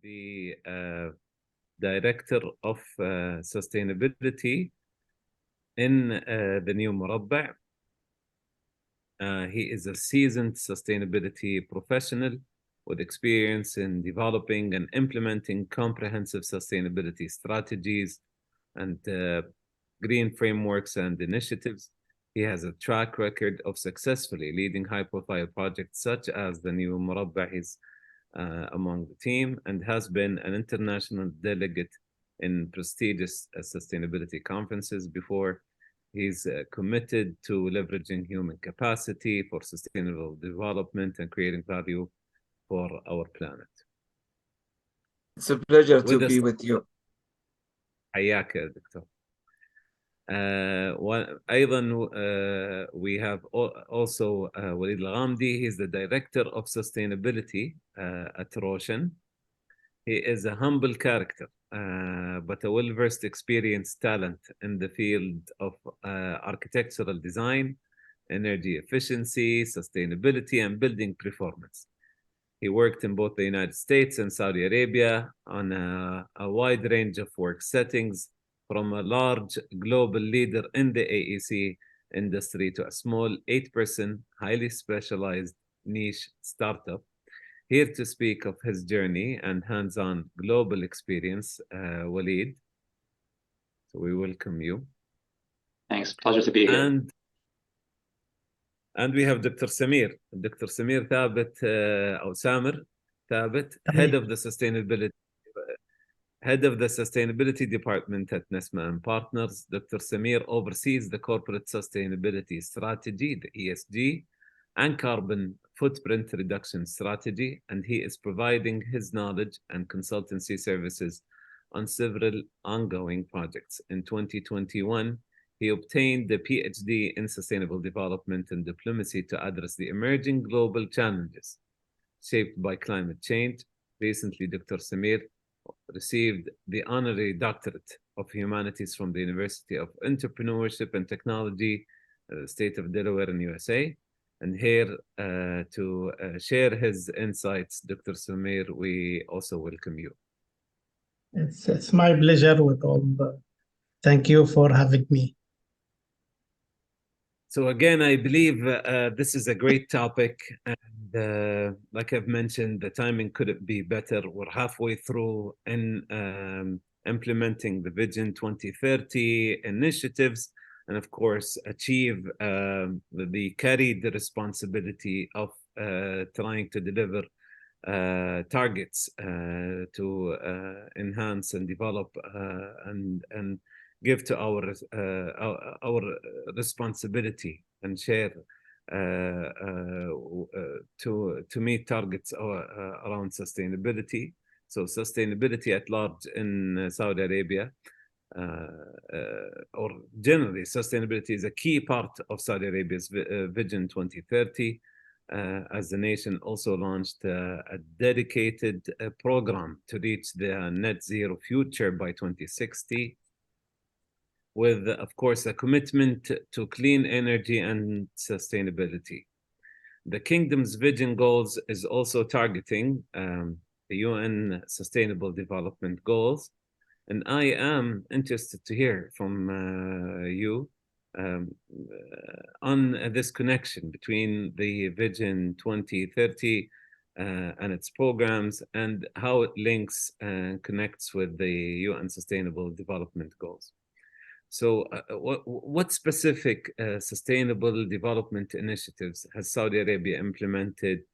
the Director of Sustainability in the new Murabba. He is a seasoned sustainability professional with experience in developing and implementing comprehensive sustainability strategies and green frameworks and initiatives. He has a track record of successfully leading high-profile projects such as the new Murabba. He's among the team and has been an international delegate in prestigious sustainability conferences before. He's committed to leveraging human capacity for sustainable development and creating value for our planet. It's a pleasure to be with you. حياك يا دكتور. وأيضا we have also Walid Al-Ghamdi. He's the Director of Sustainability at Roshan. He is a humble character, but a well-versed, experienced talent in the field of architectural design, energy efficiency, sustainability, and building performance. He worked in both the United States and Saudi Arabia on a wide range of work settings, from a large global leader in the AEC industry to a small 8-person, highly specialized niche startup. Here to speak of his journey and hands-on global experience, Walid. So we welcome you. Thanks, pleasure to be here. And we have Dr. Samir. Dr. Samir Thabit, or Samir Thabit, head of the sustainability department at Nesma and Partners. Dr. Samir oversees the corporate sustainability strategy, the ESG, and carbon footprint reduction strategy, and he is providing his knowledge and consultancy services on several ongoing projects. In 2021, he obtained the PhD in Sustainable Development and Diplomacy to address the emerging global challenges shaped by climate change. Recently, Dr. Samir received the Honorary Doctorate of Humanities from the University of Entrepreneurship and Technology, State of Delaware in USA. And here to share his insights, Dr. Samir, we also welcome you. It's my pleasure with all the... Thank you for having me. So again, I believe this is a great topic. And like I've mentioned, the timing couldn't be better. We're halfway through in implementing the Vision 2030 initiatives, and of course, achieve carry the responsibility of trying to deliver targets to enhance and develop and give to our responsibility and share to meet targets around sustainability. So sustainability at large in Saudi Arabia, or generally, sustainability is a key part of Saudi Arabia's Vision 2030, as the nation also launched a dedicated program to reach the net zero future by 2060, with, of course, a commitment to clean energy and sustainability. The Kingdom's Vision Goals is also targeting the UN Sustainable Development Goals. And I am interested to hear from you on this connection between the Vision 2030 and its programs, and how it links and connects with the UN Sustainable Development Goals. So what specific sustainable development initiatives has Saudi Arabia implemented,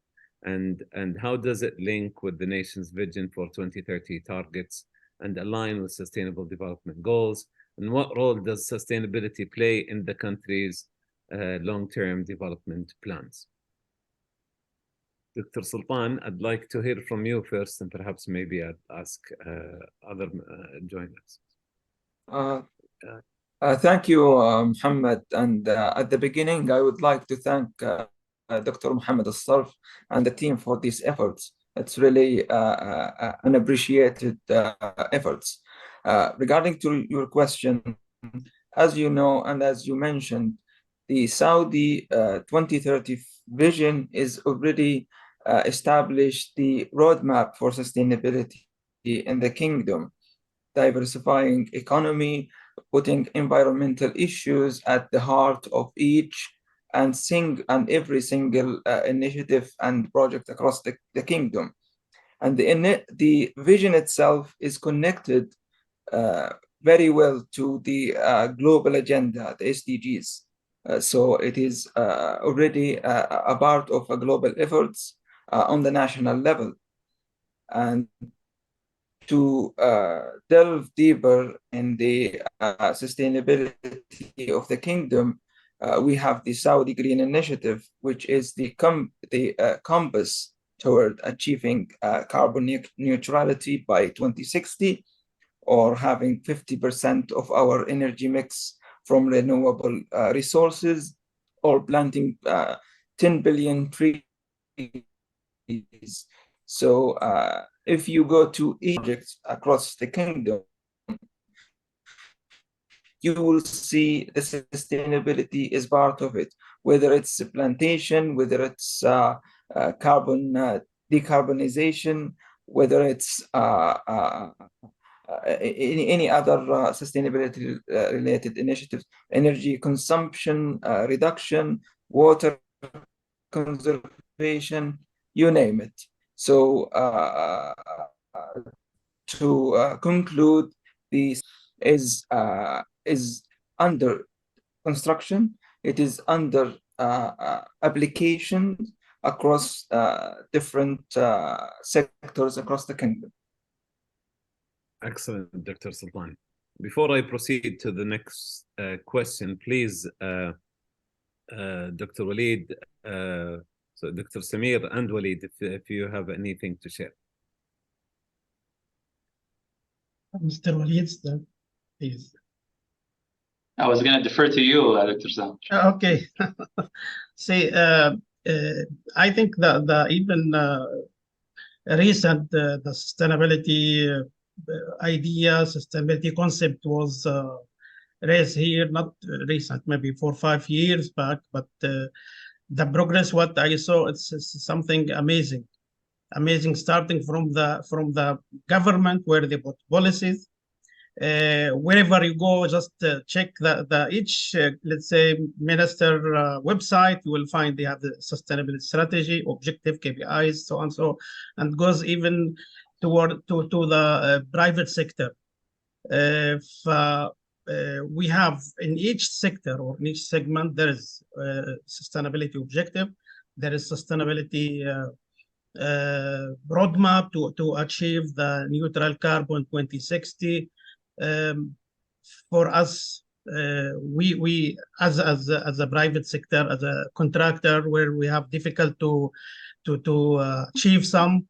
and how does it link with the nation's vision for 2030 targets and align with sustainable development goals? And what role does sustainability play in the country's long-term development plans? Dr. Sultan, I'd like to hear from you first, and perhaps maybe I'd ask other joiners. Thank you, Muhammad. And at the beginning, I would like to thank Dr. Muhammad Al-Sarf and the team for these efforts. It's really an appreciated efforts. Regarding to your question, as you know, and as you mentioned, the Saudi 2030 vision is already established the roadmap for sustainability. in the kingdom, diversifying economy, putting environmental issues at the heart of each and every single initiative and project across the kingdom. And the vision itself is connected very well to the global agenda, the SDGs. So it is already a part of a global efforts on the national level. And to delve deeper in the sustainability of the kingdom, we have the Saudi Green Initiative, which is the compass toward achieving carbon neutrality by 2060, or having 50% of our energy mix from renewable resources, or planting 10 billion trees. So if you go to Egypt across the kingdom, you will see the sustainability is part of it, whether it's plantation, whether it's carbon decarbonization, whether it's any other sustainability related initiatives, energy consumption reduction, water conservation, you name it. So to conclude, this is under construction. It is under application across different sectors across the kingdom. Excellent, Dr. Sultan. Before I proceed to the next question, please, Dr. Walid, so Dr. Samir and Walid, if you have anything to share. Mr. Walid, please. I was going to defer to you, Dr. Sam. Okay. See, I think that the even recent the sustainability idea, sustainability concept was raised here, not recent, maybe 4 or 5 years back, but the progress what I saw, it's something amazing, starting from the government, where they put policies. Wherever you go, just check each let's say minister website, you will find they have the sustainability strategy, objective, KPIs, so on, so, and goes even toward to the private sector. We have in each sector or in each segment, there is sustainability objective, there is sustainability roadmap to achieve the neutral carbon 2060. For us, we as a private sector, as a contractor, where we have difficult to achieve some,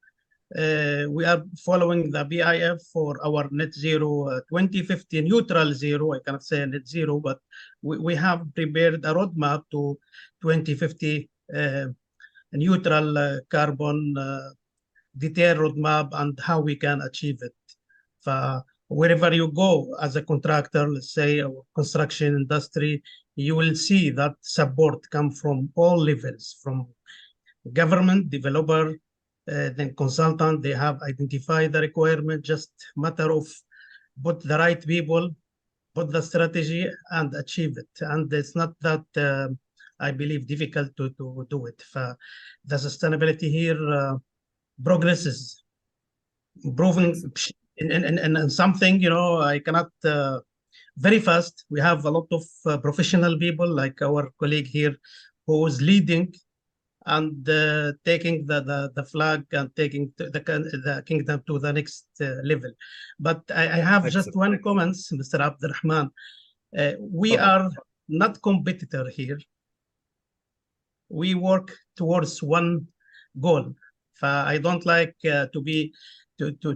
we are following the BIF for our net zero 2050 neutral zero. I cannot say net zero, but we have prepared a roadmap to 2050 neutral carbon detailed roadmap and how we can achieve it. Wherever you go as a contractor, let's say, or construction industry, you will see that support come from all levels, from government, developer, then consultant. They have identified the requirement, just matter of put the right people, put the strategy and achieve it. And it's not that, I believe, difficult to do it. The sustainability here progresses, improving and something, I cannot very fast. We have a lot of professional people like our colleague here who is leading and taking the flag and taking the kingdom to the next level. But I have just one comment, Mr. Abdurrahman. We are not competitor here. We work towards one goal. I don't like to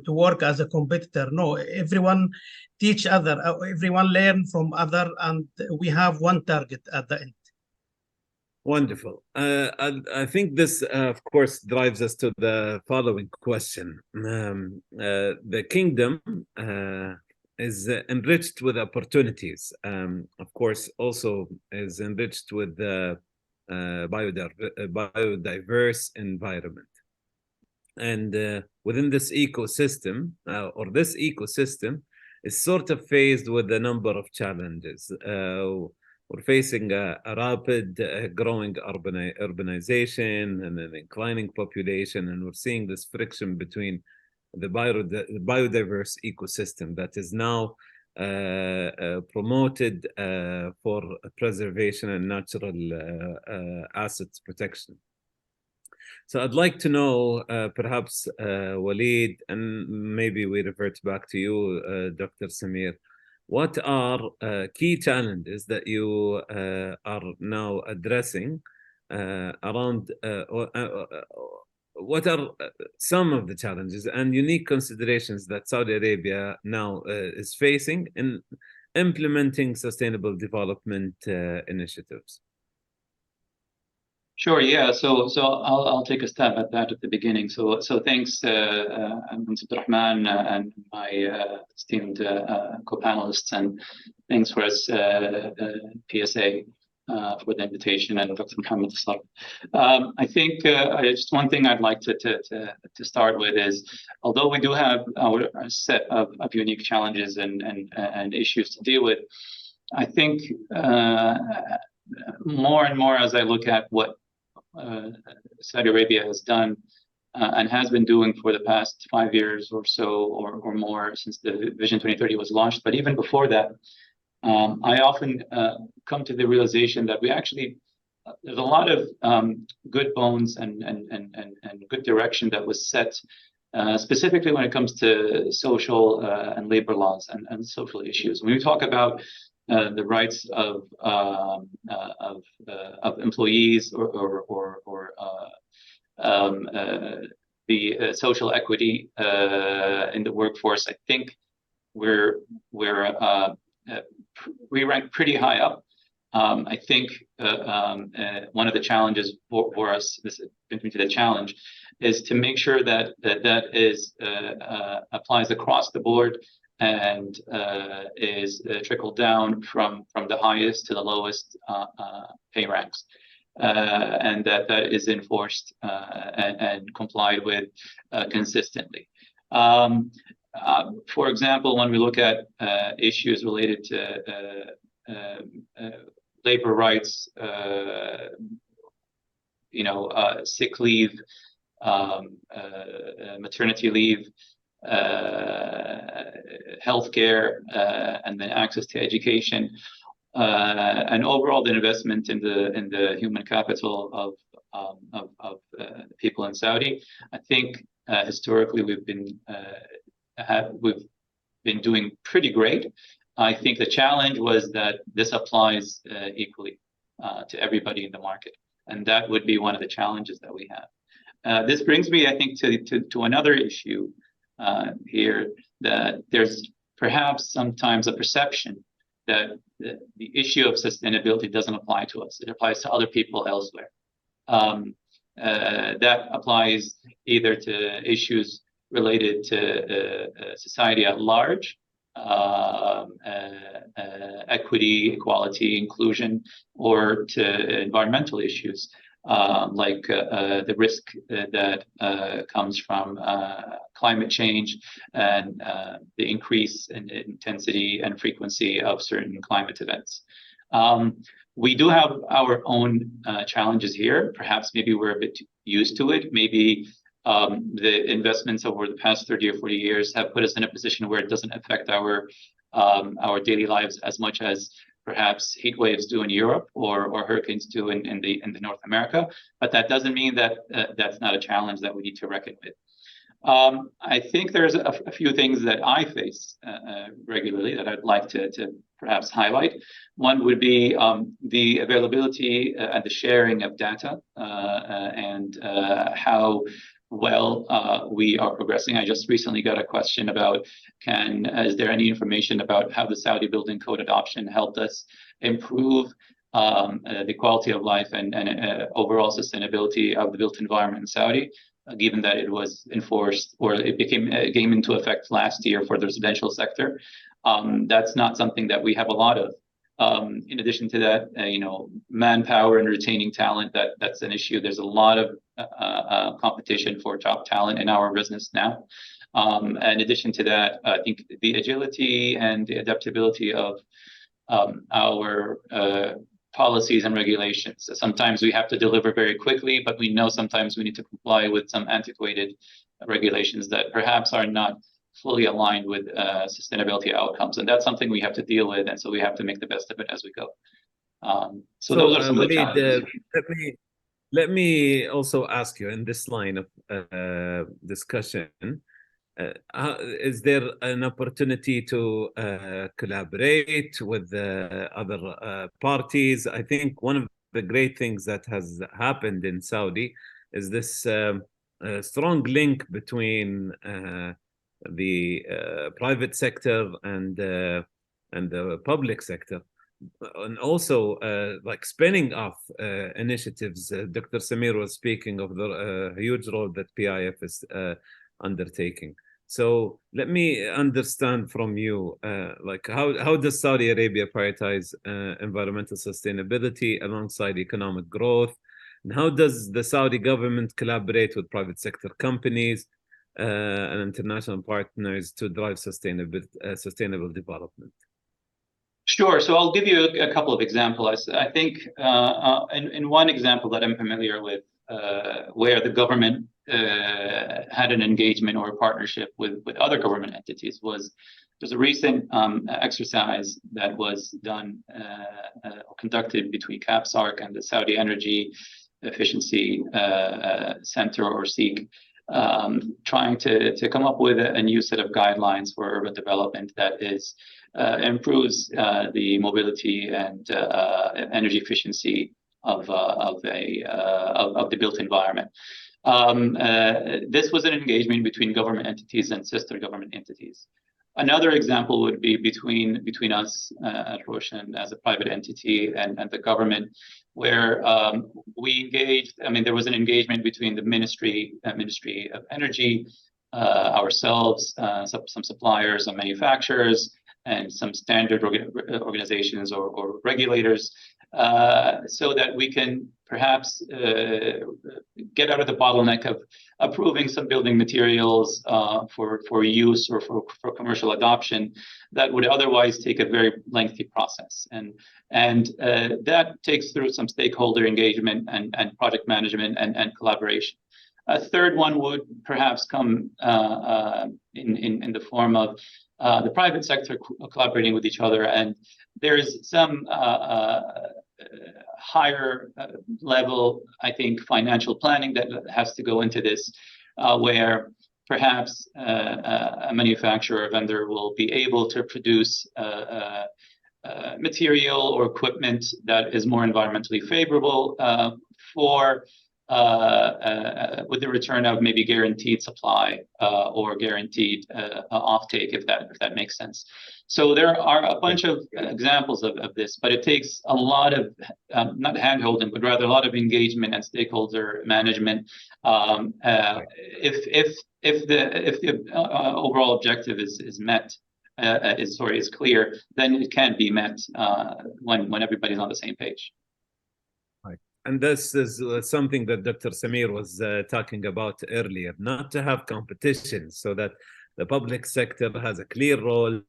work as a competitor. No, everyone teach other, everyone learn from other, and we have one target at the end. Wonderful. I think this, of course, drives us to the following question. The kingdom is enriched with opportunities. Of course, also is enriched with the biodiverse environment. And within this ecosystem, this ecosystem is sort of faced with a number of challenges. We're facing a rapid growing urbanization and an inclining population, and we're seeing this friction between the biodiverse ecosystem that is now promoted for preservation and natural assets protection. So I'd like to know, perhaps, Waleed, and maybe we revert back to you, Dr. Samir, what are key challenges that you are now addressing around, what are some of the challenges and unique considerations that Saudi Arabia now is facing in implementing sustainable development initiatives? Sure. Yeah. So I'll take a stab at that at the beginning. So thanks, Abdurrahman and my esteemed co-panelists, and thanks for us PSA for the invitation, and Dr. Muhammad Asraf. I think just one thing I'd like to start with is, although we do have our set of unique challenges and issues to deal with, I think more and more as I look at what Saudi Arabia has done and has been doing for the past 5 years or so, or more, since the Vision 2030 was launched. But even before that, I often come to the realization that we actually, there's a lot of good bones and good direction that was set, specifically when it comes to social and labor laws and social issues. When we talk about the rights of employees or the social equity in the workforce, I think we rank pretty high up. I think one of the challenges for us, this brings me to the challenge, is to make sure that is applies across the board and is trickled down from the highest to the lowest pay ranks, and that is enforced and complied with consistently. For example, when we look at issues related to labor rights, sick leave, maternity leave, healthcare, and then access to education, and overall the investment in the human capital of people in Saudi. I think historically we've been doing pretty great. I think the challenge was that this applies equally to everybody in the market, and that would be one of the challenges that we have. This brings me, I think, to another issue here, that there's perhaps sometimes a perception that the issue of sustainability doesn't apply to us. It applies to other people elsewhere. That applies either to issues related to society at large, equity, equality, inclusion, or to environmental issues, like the risk that comes from climate change and the increase in intensity and frequency of certain climate events. We do have our own challenges here. Perhaps maybe we're a bit used to it. Maybe the investments over the past 30 or 40 years have put us in a position where it doesn't affect our daily lives as much as perhaps heat waves do in Europe or hurricanes do in the North America. But that doesn't mean that that's not a challenge that we need to reckon with. I think there's a few things that I face regularly that I'd like to perhaps highlight. One would be the availability and the sharing of data and how well we are progressing. I just recently got a question about, is there any information about how the Saudi Building Code adoption helped us improve the quality of life and overall sustainability of the built environment in Saudi, given that it was enforced, or it came into effect last year for the residential sector. That's not something that we have a lot of. In addition to that, manpower and retaining talent, that's an issue. There's a lot of competition for top talent in our business now. In addition to that, I think the agility and the adaptability of our policies and regulations. Sometimes we have to deliver very quickly, but we know sometimes we need to comply with some antiquated regulations that perhaps are not fully aligned with sustainability outcomes. And that's something we have to deal with. And so we have to make the best of it as we go. So those are some of the challenges. Let me also ask you in this line of discussion, is there an opportunity to collaborate with other parties? I think one of the great things that has happened in Saudi is this strong link between the private sector and the public sector. And also like spinning off initiatives. Dr. Samir was speaking of the huge role that PIF is undertaking. So let me understand from you, like how does Saudi Arabia prioritize environmental sustainability alongside economic growth? And how does the Saudi government collaborate with private sector companies and international partners to drive sustainable development? Sure. So I'll give you a couple of examples. I think in one example that I'm familiar with, where the government had an engagement or a partnership with other government entities, there's a recent exercise that was done or conducted between CAPSARC and the Saudi Energy Efficiency Center, or SEEC, trying to come up with a new set of guidelines for urban development that improves the mobility and energy efficiency of the built environment. This was an engagement between government entities and sister government entities. Another example would be between us at Roshan as a private entity and the government, where we engaged. I mean, there was an engagement between the Ministry of Energy, ourselves, some suppliers and manufacturers, and some standard organizations or regulators, so that we can perhaps get out of the bottleneck of approving some building materials for use or for commercial adoption that would otherwise take a very lengthy process. And that takes through some stakeholder engagement and project management and collaboration. A third one would perhaps come in the form of the private sector collaborating with each other, and there is some higher level, I think, financial planning that has to go into this, where perhaps a manufacturer or vendor will be able to produce material or equipment that is more environmentally favorable with the return of maybe guaranteed supply or guaranteed offtake, if that makes sense. So there are a bunch of examples of this, but it takes a lot of not hand-holding, but rather a lot of engagement and stakeholder management. If the overall objective is met, is clear, then it can be met when everybody's on the same page. And this is something that Dr. Samir was talking about earlier, not to have competition, so that the public sector has a clear role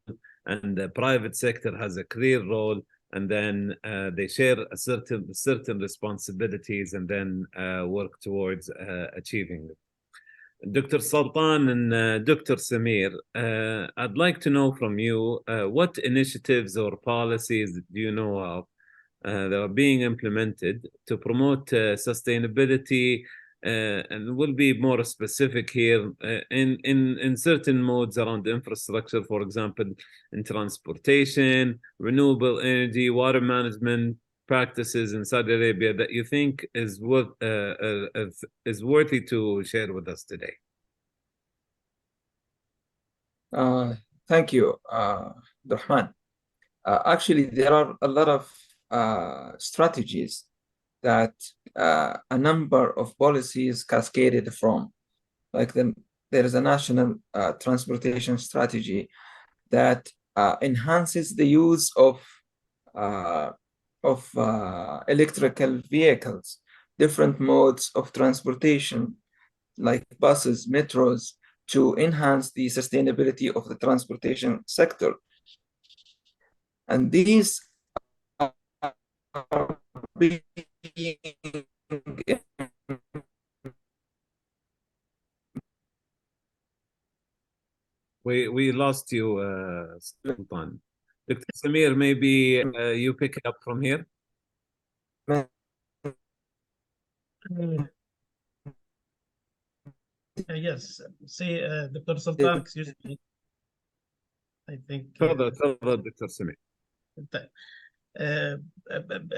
and the private sector has a clear role, and then they share a certain responsibilities and then work towards achieving it. Dr. Sultan and Dr. Samir, I'd like to know from you, what initiatives or policies do you know of that are being implemented to promote sustainability, and we'll be more specific here in certain modes around infrastructure, for example, in transportation, renewable energy, water management practices in Saudi Arabia that you think is worthy to share with us today? Thank you, Rahman. Actually, there are a lot of strategies that a number of policies cascaded from. Like there is a national transportation strategy that enhances the use of electrical vehicles, different modes of transportation like buses, metros, to enhance the sustainability of the transportation sector. And these are being We lost you, Sultan. Dr. Samir, maybe you pick it up from here. Yes, see, Dr. Sultan, excuse me. I think تفضل Dr. Samir.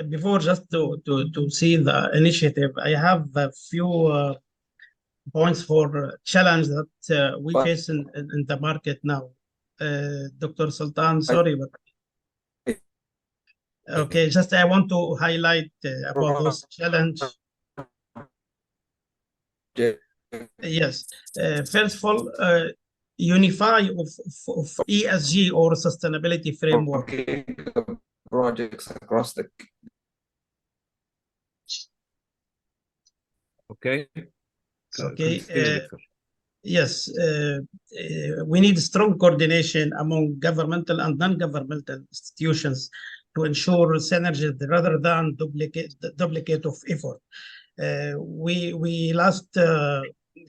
before, just to see the initiative, I have a few points for challenge that we face in the market now. Dr. Sultan, sorry, but okay, just I want to highlight about those challenge. Yes, first of all, unify of ESG or sustainability framework. Projects across the Okay. Okay. Continue, Dr. Yes, we need strong coordination among governmental and non-governmental institutions to ensure synergy rather than duplicate of effort. We last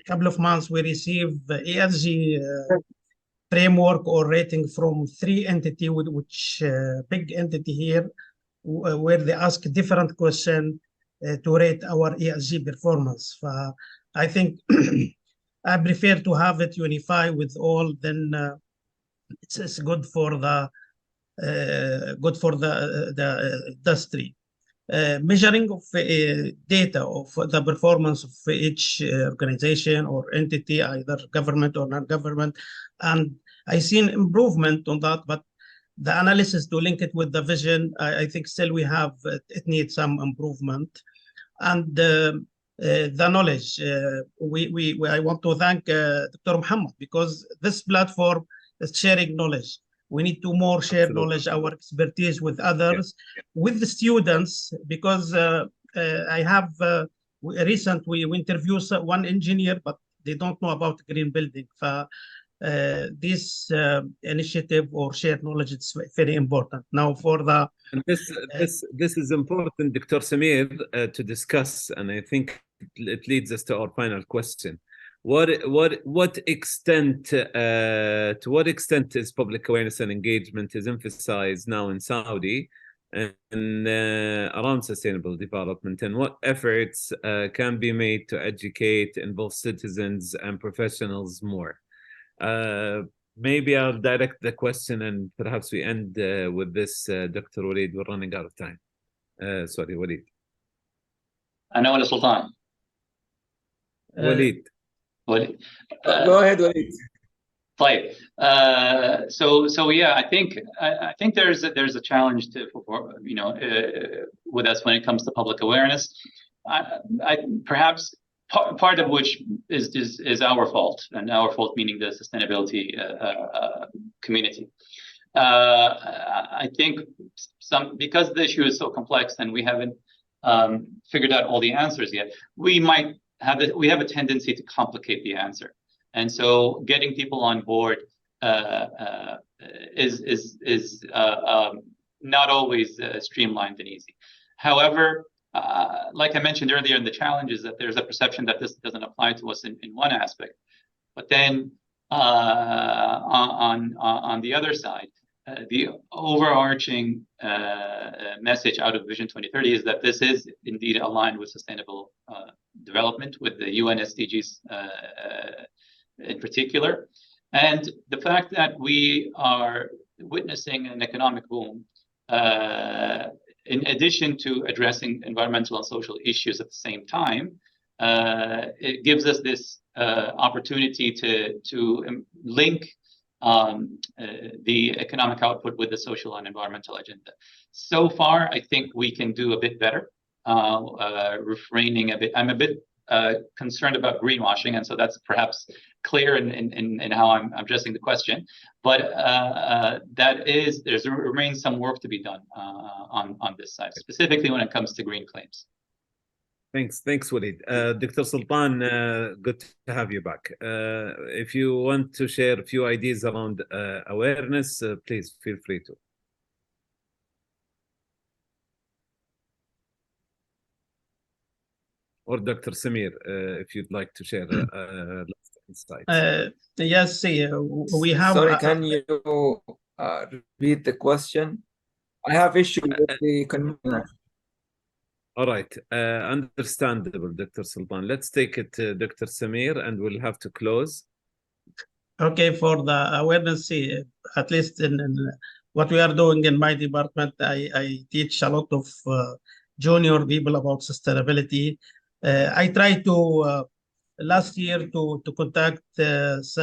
couple of months we received ESG framework or rating from three entities, which big entity here, where they ask different question to rate our ESG performance. I think I prefer to have it unified with all. Then it's good for the industry. Measuring of data of the performance of each organization or entity, either government or non-government, and I seen improvement on that, but the analysis to link it with the vision, I think still we have it needs some improvement. And the knowledge, I want to thank Dr. Muhammad, because this platform is sharing knowledge. We need to more share knowledge, our expertise with others, with the students, because I have we interviewed one engineer, but they don't know about green building. This initiative or shared knowledge is very important. Now for the and this is important, Dr. Samir, to discuss, and I think it leads us to our final question. What extent to what extent is public awareness and engagement is emphasized now in Saudi and around sustainable development, and what efforts can be made to educate, involve citizens and professionals more? Maybe I'll direct the question and perhaps we end with this, Dr. Walid. We're running out of time. Sorry, Walid. أنا ولا سلطان؟ Walid. Go ahead, Walid. طيب. So yeah, I think there's a challenge with us when it comes to public awareness. Perhaps part of which is our fault, and our fault meaning the sustainability community. I think because the issue is so complex and we haven't figured out all the answers yet, we have a tendency to complicate the answer, and so getting people on board is not always streamlined and easy. However, like I mentioned earlier, the challenge is that there's a perception that this doesn't apply to us in one aspect, but then on the other side, the overarching message out of Vision 2030 is that this is indeed aligned with sustainable development, with the UN SDGs in particular, and the fact that we are witnessing an economic boom, in addition to addressing environmental and social issues at the same time, it gives us this opportunity to link the economic output with the social and environmental agenda. So far, I think we can do a bit better, refraining a bit. I'm a bit concerned about greenwashing, and so that's perhaps clear in how I'm addressing the question. But there remains some work to be done on this side, specifically when it comes to green claims. Thanks, Walid. Dr. Sultan, good to have you back. If you want to share a few ideas around awareness, please feel free to. Or Dr. Samir, if you'd like to share last insights. Yes, we have. Sorry, can you repeat the question? I have issue with the connection. All right, understandable, Dr. Sultan. Let's take it to Dr. Samir, and we'll have to close. Okay, for the awareness, at least in what we are doing in my department, I teach a lot of junior people about sustainability. I try to last year to contact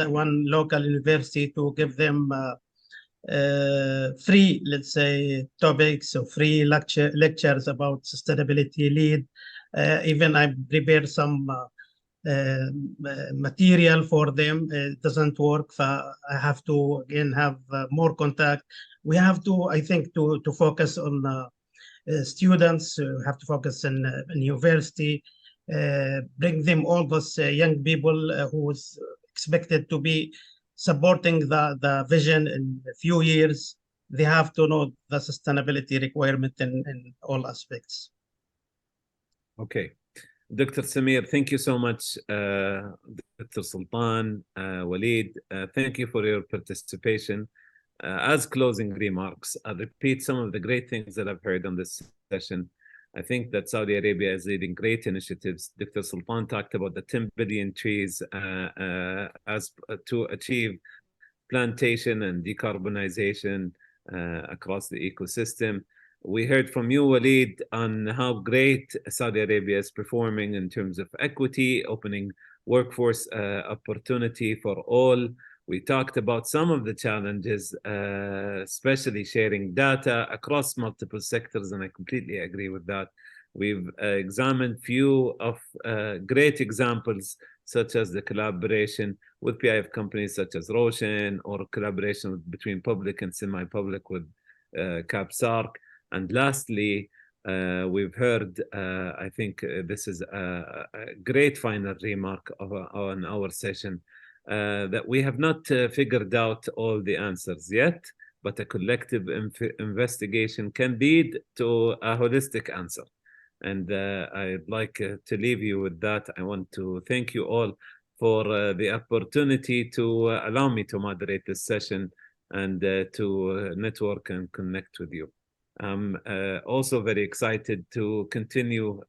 one local university to give them free, let's say, topics or free lectures about sustainability lead. Even I prepare some material for them. It doesn't work. I have to again have more contact. We have to, I think, to focus on students. Have to focus on university. Bring them all those young people who is expected to be supporting the vision in a few years. They have to know the sustainability requirement in all aspects. Okay. Dr. Samir, thank you so much. Dr. Sultan, Walid, thank you for your participation. As closing remarks, I'll repeat some of the great things that I've heard on this session. I think that Saudi Arabia is leading great initiatives. Dr. Sultan talked about the 10 billion trees as to achieve plantation and decarbonization across the ecosystem. We heard from you, Walid, on how great Saudi Arabia is performing in terms of equity, opening workforce opportunity for all. We talked about some of the challenges, especially sharing data across multiple sectors, and I completely agree with that. We've examined few of great examples, such as the collaboration with PIF companies such as Roshan, or collaboration between public and semi-public with CAPSARC. And lastly, we've heard, I think this is a great final remark on our session, that we have not figured out all the answers yet, but a collective investigation can lead to a holistic answer. And I'd like to leave you with that. I want to thank you all for the opportunity to allow me to moderate this session and to network and connect with you. I'm also very excited to continue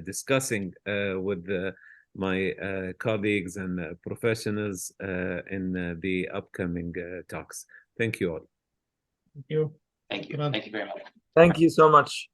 discussing with my colleagues and professionals in the upcoming talks. Thank you all. Thank you. Thank you. Thank you very much. Thank you so much.